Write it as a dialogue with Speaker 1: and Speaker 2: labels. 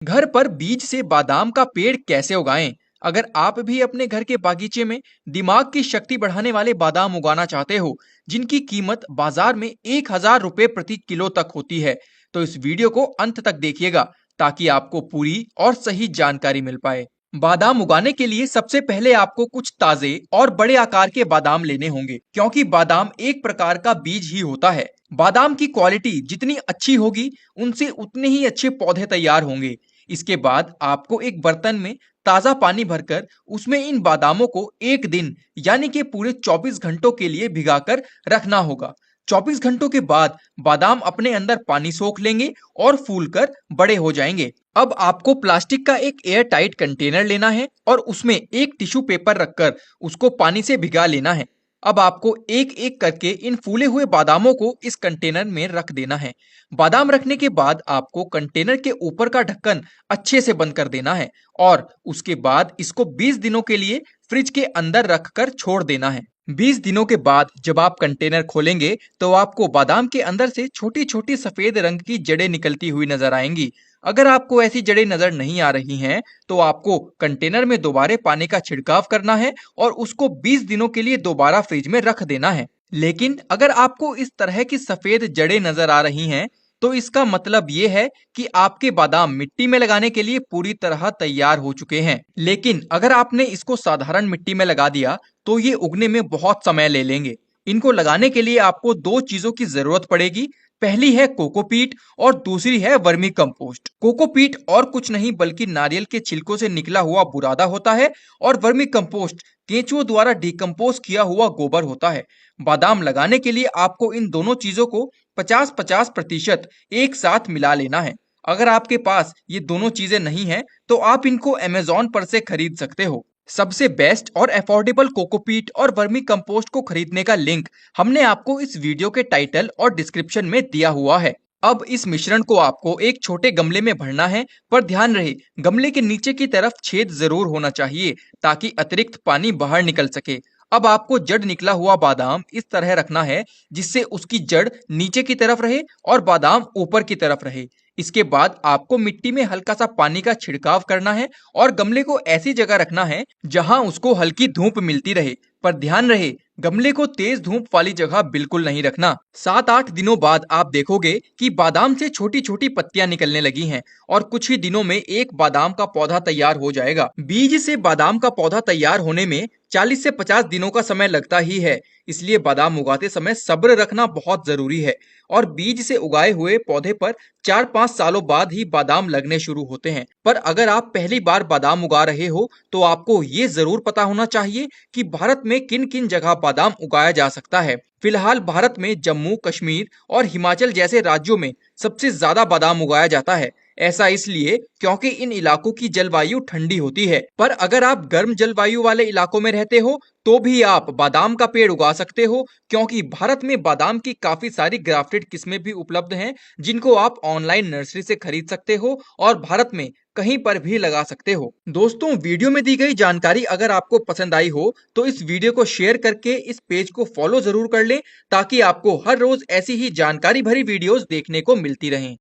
Speaker 1: घर पर बीज से बादाम का पेड़ कैसे उगाएं? अगर आप भी अपने घर के बागीचे में दिमाग की शक्ति बढ़ाने वाले बादाम उगाना चाहते हो, जिनकी कीमत बाजार में 1,000 रुपए प्रति किलो तक होती है, तो इस वीडियो को अंत तक देखिएगा ताकि आपको पूरी और सही जानकारी मिल पाए। बादाम उगाने के लिए सबसे पहले आपको कुछ ताजे और बड़े आकार के बादाम लेने होंगे, क्योंकि बादाम एक प्रकार का बीज ही होता है। बादाम की क्वालिटी जितनी अच्छी होगी, उनसे उतने ही अच्छे पौधे तैयार होंगे। इसके बाद आपको एक बर्तन में ताजा पानी भरकर उसमें इन बादामों को एक दिन यानी कि पूरे 24 घंटों के लिए भिगाकर रखना होगा। 24 घंटों के बाद बादाम अपने अंदर पानी सोख लेंगे और फूलकर बड़े हो जाएंगे। अब आपको प्लास्टिक का एक एयर टाइट कंटेनर लेना है और उसमें एक टिश्यू पेपर रखकर उसको पानी से भिगा लेना है। अब आपको एक एक करके इन फूले हुए बादामों को इस कंटेनर में रख देना है। बादाम रखने के बाद आपको कंटेनर के ऊपर का ढक्कन अच्छे से बंद कर देना है और उसके बाद इसको 20 दिनों के लिए फ्रिज के अंदर रखकर छोड़ देना है। 20 दिनों के बाद जब आप कंटेनर खोलेंगे तो आपको बादाम के अंदर से छोटी छोटी सफेद रंग की जड़ें निकलती हुई नजर आएंगी। अगर आपको ऐसी जड़ें नजर नहीं आ रही हैं, तो आपको कंटेनर में दोबारा पानी का छिड़काव करना है और उसको 20 दिनों के लिए दोबारा फ्रिज में रख देना है। लेकिन अगर आपको इस तरह की सफेद जड़ें नजर आ रही हैं, तो इसका मतलब ये है कि आपके बादाम मिट्टी में लगाने के लिए पूरी तरह तैयार हो चुके हैं। लेकिन अगर आपने इसको साधारण मिट्टी में लगा दिया, तो ये उगने में बहुत समय ले लेंगे। इनको लगाने के लिए आपको दो चीजों की जरूरत पड़ेगी। पहली है कोकोपीट और दूसरी है वर्मी कंपोस्ट। कोकोपीट और कुछ नहीं बल्कि नारियल के छिलकों से निकला हुआ बुरादा होता है और वर्मी कंपोस्ट केंचुओं द्वारा डिकम्पोज किया हुआ गोबर होता है। बादाम लगाने के लिए आपको इन दोनों चीजों को 50-50% एक साथ मिला लेना है। अगर आपके पास ये दोनों चीजें नहीं है, तो आप इनको अमेजोन पर से खरीद सकते हो। सबसे बेस्ट और अफोर्डेबल कोकोपीट और वर्मी कंपोस्ट को खरीदने का लिंक हमने आपको इस वीडियो के टाइटल और डिस्क्रिप्शन में दिया हुआ है। अब इस मिश्रण को आपको एक छोटे गमले में भरना है, पर ध्यान रहे गमले के नीचे की तरफ छेद जरूर होना चाहिए ताकि अतिरिक्त पानी बाहर निकल सके। अब आपको जड़ निकला हुआ बादाम इस तरह रखना है जिससे उसकी जड़ नीचे की तरफ रहे और बादाम ऊपर की तरफ रहे। इसके बाद आपको मिट्टी में हल्का सा पानी का छिड़काव करना है और गमले को ऐसी जगह रखना है जहां उसको हल्की धूप मिलती रहे। पर ध्यान रहे गमले को तेज धूप वाली जगह बिल्कुल नहीं रखना। 7-8 दिनों बाद आप देखोगे कि बादाम से छोटी छोटी पत्तियां निकलने लगी हैं और कुछ ही दिनों में एक बादाम का पौधा तैयार हो जाएगा। बीज से बादाम का पौधा तैयार होने में 40 से 50 दिनों का समय लगता ही है, इसलिए बादाम उगाते समय सब्र रखना बहुत जरूरी है। और बीज से उगाए हुए पौधे पर 4-5 सालों बाद ही बादाम लगने शुरू होते हैं। पर अगर आप पहली बार बादाम उगा रहे हो, तो आपको ये जरूर पता होना चाहिए कि भारत में किन किन जगह बादाम उगाया जा सकता है। फिलहाल भारत में जम्मू कश्मीर और हिमाचल जैसे राज्यों में सबसे ज्यादा बादाम उगाया जाता है। ऐसा इसलिए क्योंकि इन इलाकों की जलवायु ठंडी होती है। पर अगर आप गर्म जलवायु वाले इलाकों में रहते हो, तो भी आप बादाम का पेड़ उगा सकते हो, क्योंकि भारत में बादाम की काफी सारी ग्राफ्टेड किस्में भी उपलब्ध हैं, जिनको आप ऑनलाइन नर्सरी से खरीद सकते हो और भारत में कहीं पर भी लगा सकते हो। दोस्तों, वीडियो में दी गई जानकारी अगर आपको पसंद आई हो, तो इस वीडियो को शेयर करके इस पेज को फॉलो जरूर कर लें, ताकि आपको हर रोज ऐसी ही जानकारी भरी वीडियोस देखने को मिलती रहें।